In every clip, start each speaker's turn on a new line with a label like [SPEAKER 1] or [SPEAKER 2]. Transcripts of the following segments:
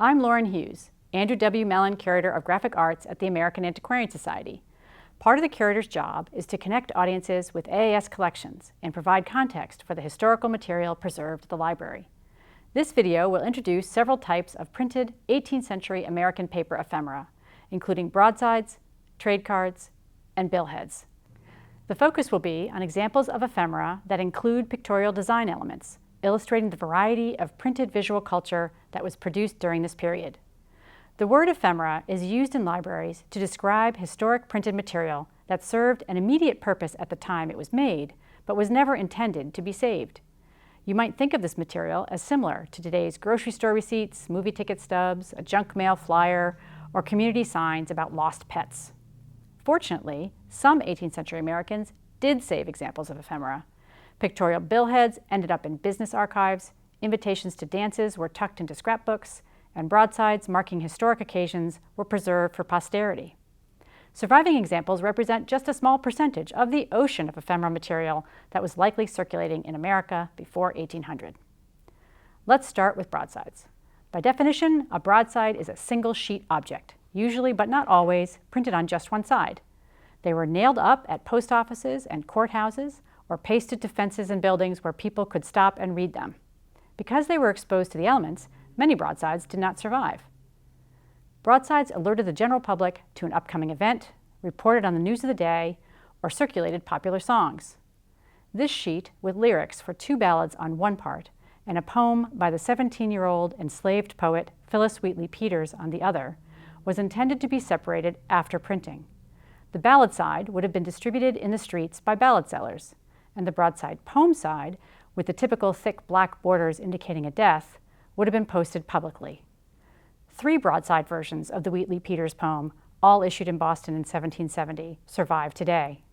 [SPEAKER 1] I'm Lauren Hewes, Andrew W. Mellon Curator of Graphic Arts at the American Antiquarian Society. Part of the curator's job is to connect audiences with AAS collections and provide context for the historical material preserved at the library. This video will introduce several types of printed 18th century American paper ephemera, including broadsides, trade cards, and billheads. The focus will be on examples of ephemera that include pictorial design elements, illustrating the variety of printed visual culture that was produced during this period. The word ephemera is used in libraries to describe historic printed material that served an immediate purpose at the time it was made, but was never intended to be saved. You might think of this material as similar to today's grocery store receipts, movie ticket stubs, a junk mail flyer, or community signs about lost pets. Fortunately, some 18th century Americans did save examples of ephemera. Pictorial billheads ended up in business archives, invitations to dances were tucked into scrapbooks, and broadsides marking historic occasions were preserved for posterity. Surviving examples represent just a small percentage of the ocean of ephemera material that was likely circulating in America before 1800. Let's start with broadsides. By definition, a broadside is a single sheet object, usually but not always printed on just one side. They were nailed up at post offices and courthouses or pasted to fences and buildings where people could stop and read them. Because they were exposed to the elements, many broadsides did not survive. Broadsides alerted the general public to an upcoming event, reported on the news of the day, or circulated popular songs. This sheet, with lyrics for 2 ballads on one part and a poem by the 17-year-old enslaved poet Phillis Wheatley Peters on the other, was intended to be separated after printing. The ballad side would have been distributed in the streets by ballad sellers, and the broadside poem side, with the typical thick black borders indicating a death, would have been posted publicly. 3 broadside versions of the Wheatley Peters poem, all issued in Boston in 1770, survive today.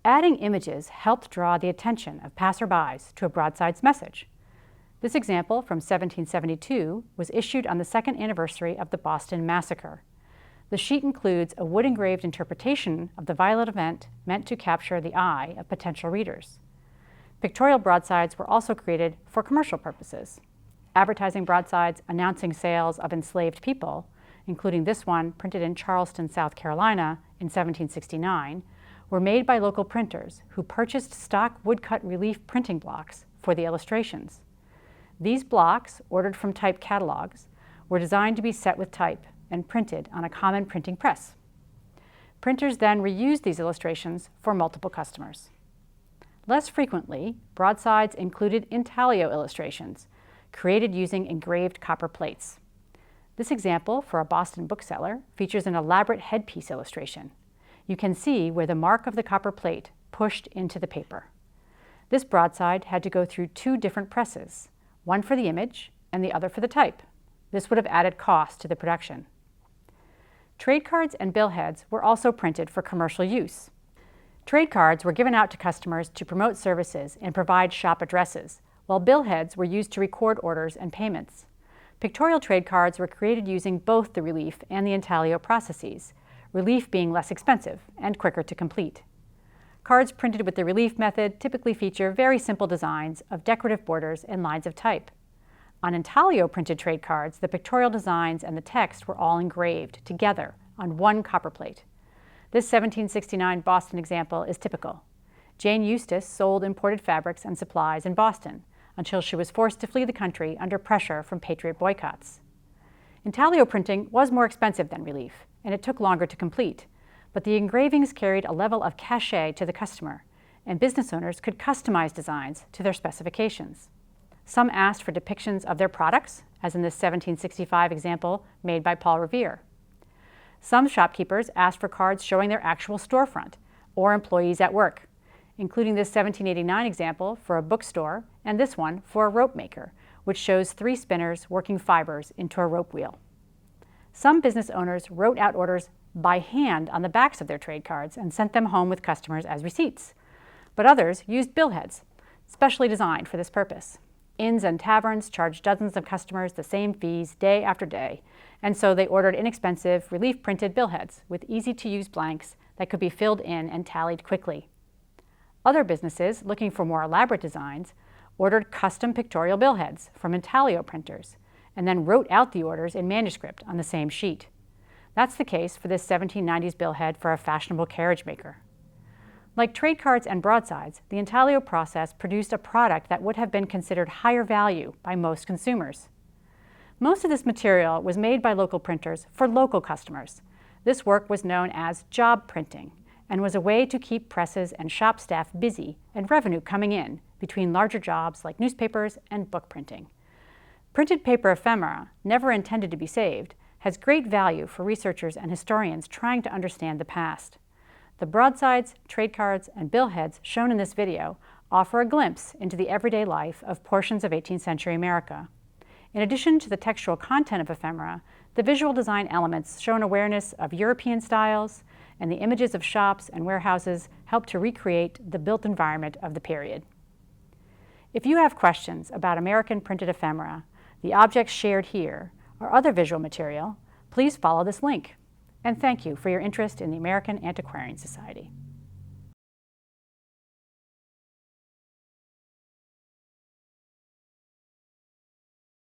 [SPEAKER 1] Adding images helped draw the attention of passerbys to a broadside's message. This example from 1772 was issued on the 2nd anniversary of the Boston Massacre. The sheet includes a wood-engraved interpretation of the violent event meant to capture the eye of potential readers. Pictorial broadsides were also created for commercial purposes. Advertising broadsides announcing sales of enslaved people, including this one printed in Charleston, South Carolina in 1769, were made by local printers who purchased stock woodcut relief printing blocks for the illustrations. These blocks, ordered from type catalogs, were designed to be set with type and printed on a common printing press. Printers then reused these illustrations for multiple customers. Less frequently, broadsides included intaglio illustrations, created using engraved copper plates. This example for a Boston bookseller features an elaborate headpiece illustration. You can see where the mark of the copper plate pushed into the paper. This broadside had to go through 2 different presses, one for the image and the other for the type. This would have added cost to the production. Trade cards and billheads were also printed for commercial use. Trade cards were given out to customers to promote services and provide shop addresses, while billheads were used to record orders and payments. Pictorial trade cards were created using both the relief and the intaglio processes, relief being less expensive and quicker to complete. Cards printed with the relief method typically feature very simple designs of decorative borders and lines of type. On intaglio printed trade cards, the pictorial designs and the text were all engraved together on one copper plate. This 1769 Boston example is typical. Jane Eustace sold imported fabrics and supplies in Boston until she was forced to flee the country under pressure from patriot boycotts. Intaglio printing was more expensive than relief, and it took longer to complete, but the engravings carried a level of cachet to the customer, and business owners could customize designs to their specifications. Some asked for depictions of their products, as in this 1765 example made by Paul Revere. Some shopkeepers asked for cards showing their actual storefront or employees at work, including this 1789 example for a bookstore and this one for a rope maker, which shows 3 spinners working fibers into a rope wheel. Some business owners wrote out orders by hand on the backs of their trade cards and sent them home with customers as receipts. But others used billheads, specially designed for this purpose. Inns and taverns charged dozens of customers the same fees day after day, and so they ordered inexpensive, relief-printed billheads with easy-to-use blanks that could be filled in and tallied quickly. Other businesses, looking for more elaborate designs, ordered custom pictorial billheads from intaglio printers and then wrote out the orders in manuscript on the same sheet. That's the case for this 1790s billhead for a fashionable carriage maker. Like trade cards and broadsides, the intaglio process produced a product that would have been considered higher value by most consumers. Most of this material was made by local printers for local customers. This work was known as job printing and was a way to keep presses and shop staff busy and revenue coming in between larger jobs like newspapers and book printing. Printed paper ephemera, never intended to be saved, has great value for researchers and historians trying to understand the past. The broadsides, trade cards, and billheads shown in this video offer a glimpse into the everyday life of portions of 18th century America. In addition to the textual content of ephemera, the visual design elements show an awareness of European styles, and the images of shops and warehouses help to recreate the built environment of the period. If you have questions about American printed ephemera, the objects shared here, or other visual material, please follow this link. And thank you for your interest in the American Antiquarian Society.